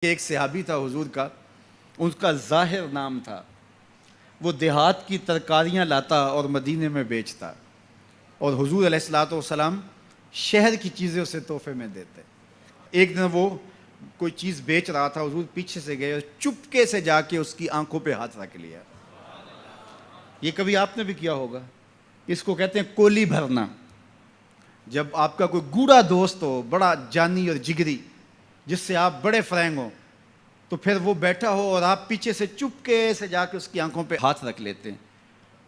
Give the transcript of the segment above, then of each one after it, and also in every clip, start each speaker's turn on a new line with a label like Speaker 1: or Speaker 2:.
Speaker 1: एक सहाबी था हुजूर का, उसका ज़ाहिर नाम था। वो देहात की तरकारियाँ लाता और मदीने में बेचता, और हुजूर अलैहिस्सलातु वस्सलाम शहर की चीज़ें उसे तोहफे में देते। एक दिन वो कोई चीज़ बेच रहा था, हुजूर पीछे से गए और चुपके से जाके उसकी आंखों पे हाथ रख लिया। ये कभी आपने भी किया होगा। इसको कहते हैं कोली भरना। जब आपका कोई गूढ़ा दोस्त हो, बड़ा जानी और जिगरी, जिससे आप बड़े फ्रैंक हो, तो फिर वो बैठा हो और आप पीछे से चुपके से जाके उसकी आंखों पे हाथ रख लेते हैं,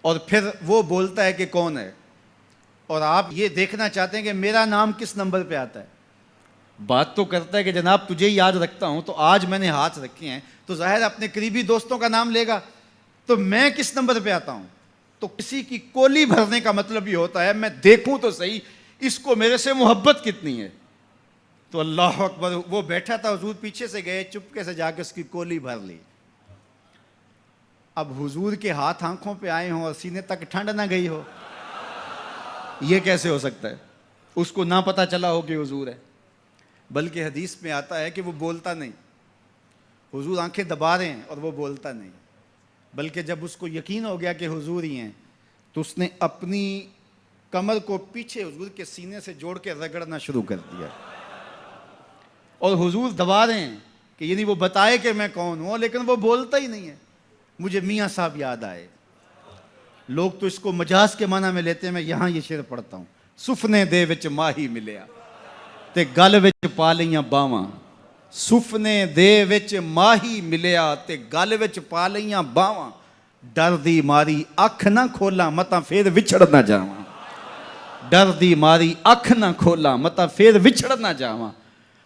Speaker 1: और फिर वो बोलता है कि कौन है, और आप ये देखना चाहते हैं कि मेरा नाम किस नंबर पे आता है। बात तो करता है कि जनाब तुझे ही याद रखता हूं, तो आज मैंने हाथ रखे हैं, तो जाहिर अपने करीबी दोस्तों का नाम लेगा, तो मैं किस नंबर पे आता हूं। तो किसी की कोली भरने का मतलब ये होता है, मैं देखूं तो सही इसको मेरे से मोहब्बत कितनी है। तो अल्लाह अकबर, वो बैठा था, हुजूर पीछे से गए, चुपके से जाके उसकी कोली भर ली। अब हुजूर के हाथ आंखों पे आए हों और सीने तक ठंड ना गई हो, ये कैसे हो सकता है। उसको ना पता चला हो कि हुजूर है। बल्कि हदीस में आता है कि वो बोलता नहीं, हुजूर आंखें दबा रहे हैं और वो बोलता नहीं। बल्कि जब उसको यकीन हो गया कि हुजूर ही हैं, तो उसने अपनी कमर को पीछे हुजूर के सीने से जोड़ के रगड़ना शुरू कर दिया, और हुजूर दबा रहे हैं कि यानी वो बताए कि मैं कौन हूं, लेकिन वो बोलता ही नहीं है। मुझे मियाँ साहब याद आए। लोग तो इसको मजाज के माना में लेते हैं। मैं यहाँ ये शेर पढ़ता हूँ, सुफने दे विच माही मिलिया ते गल विच पा लईयां बावां। सुफने दे विच माही मिलिया ते गल विच पा लईयां बावां। डर दी मारी अख ना खोला मता फिर विछड़ ना जावां। डर दी मारी अख ना खोला मता फिर विछड़ ना जावां।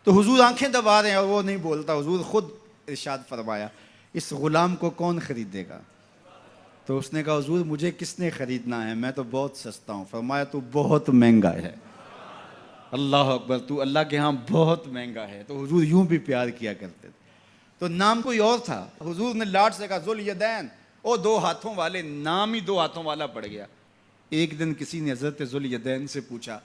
Speaker 1: तो हुजूर आंखें दबा रहे हैं और वो नहीं बोलता। हुजूर खुद इरशाद फरमाया, इस गुलाम को कौन खरीदेगा। तो उसने कहा, हुजूर मुझे किसने खरीदना है, मैं तो बहुत सस्ता हूँ। फरमाया, तू बहुत महंगा है। अल्लाह अकबर, तू अल्लाह के यहाँ बहुत महंगा है। तो हुजूर यूं भी प्यार किया करते थे। तो नाम कोई और था। हुजूर ने लाड से कहा, जुल यदैन, ओ दो हाथों वाले। नाम ही दो हाथों वाला पड़ गया। एक दिन किसी ने हजरत जुल यदैन से पूछा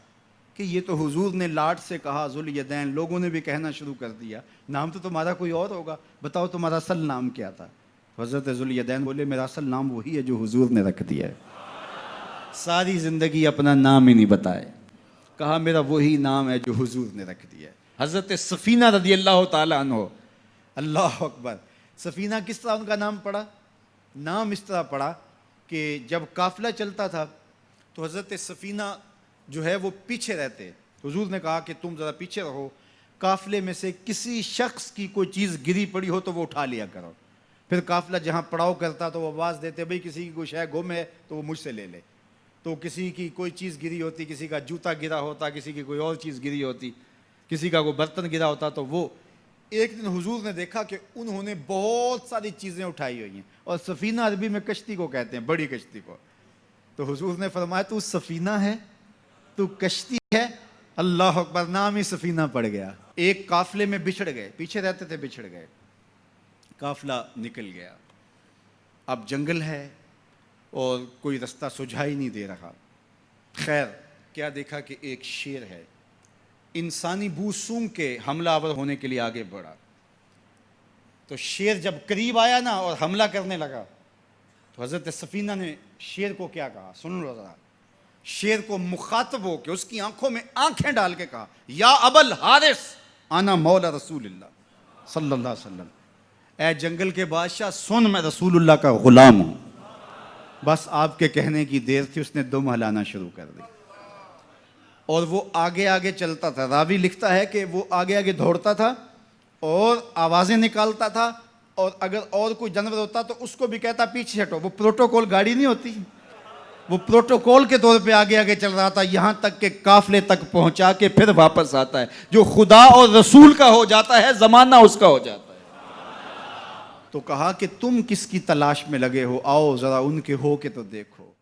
Speaker 1: कि ये तो हुजूर ने लाड से कहा जुल यदैन, लोगों ने भी कहना शुरू कर दिया, नाम तो तुम्हारा कोई और होगा, बताओ तुम्हारा असल नाम क्या था। हजरत जुल यदैन बोले, मेरा असल नाम वही है जो हुजूर ने रख दिया है। सारी जिंदगी अपना नाम ही नहीं बताए, कहा मेरा वही नाम है जो हुजूर ने रख दिया है। हजरत सफीना रदी अल्लाह ताला अन्हो, अल्लाह अकबर। सफीना किस तरह उनका नाम पड़ा। नाम इस तरह पड़ा कि जब काफिला चलता था तो हजरत सफीना जो है वो पीछे रहते। हुजूर ने कहा कि तुम ज़रा पीछे रहो, काफिले में से किसी शख्स की कोई चीज़ गिरी पड़ी हो तो वो उठा लिया करो। फिर काफिला जहाँ पड़ाव करता तो वो आवाज़ देते, भाई किसी की कोई शय गुम है तो वो मुझसे ले ले। तो किसी की कोई चीज़ गिरी होती, किसी का जूता गिरा होता, किसी की कोई और चीज़ गिरी होती, किसी का कोई बर्तन गिरा होता। तो वो एक दिन हुजूर ने देखा कि उन्होंने बहुत सारी चीज़ें उठाई हुई हैं, और सफ़ीना अरबी में कश्ती को कहते हैं, बड़ी कश्ती को। तो हुजूर ने फरमाया, तू सफ़ीना है, तू कश्ती है। अल्लाह अकबर, नाम ही सफ़ीना पड़ गया। एक काफिले में बिछड़ गए, पीछे रहते थे, बिछड़ गए, काफिला निकल गया। अब जंगल है और कोई रास्ता सुझाई नहीं दे रहा। खैर, क्या देखा कि एक शेर है, इंसानी बू सूंघ के हमलावर होने के लिए आगे बढ़ा। तो शेर जब करीब आया ना और हमला करने लगा, तो हजरत सफीना ने शेर को क्या कहा, सुन लो जरा। शेर को मुखातब हो के उसकी आंखों में आंखें डाल के कहा, या अबल हारिस आना मौला रसूलुल्लाह सल्लल्लाहु अलैहि वसल्लम। ऐ जंगल के बादशाह सुन, मैं रसूलुल्लाह का गुलाम हूं। बस आपके कहने की देर थी, उसने दुम हलाना शुरू कर दी, और वो आगे आगे चलता था। रावी लिखता है कि वो आगे आगे दौड़ता था और आवाज़ें निकालता था, और अगर और कोई जानवर होता तो उसको भी कहता पीछे हटो। वो प्रोटोकॉल गाड़ी नहीं होती, वो प्रोटोकॉल के तौर पे आगे आगे चल रहा था, यहाँ तक के काफिले तक पहुँचा के फिर वापस आता है। जो खुदा और रसूल का हो जाता है, ज़माना उसका हो जाता है। तो कहा कि तुम किसकी तलाश में लगे हो, आओ ज़रा उनके हो के तो देखो।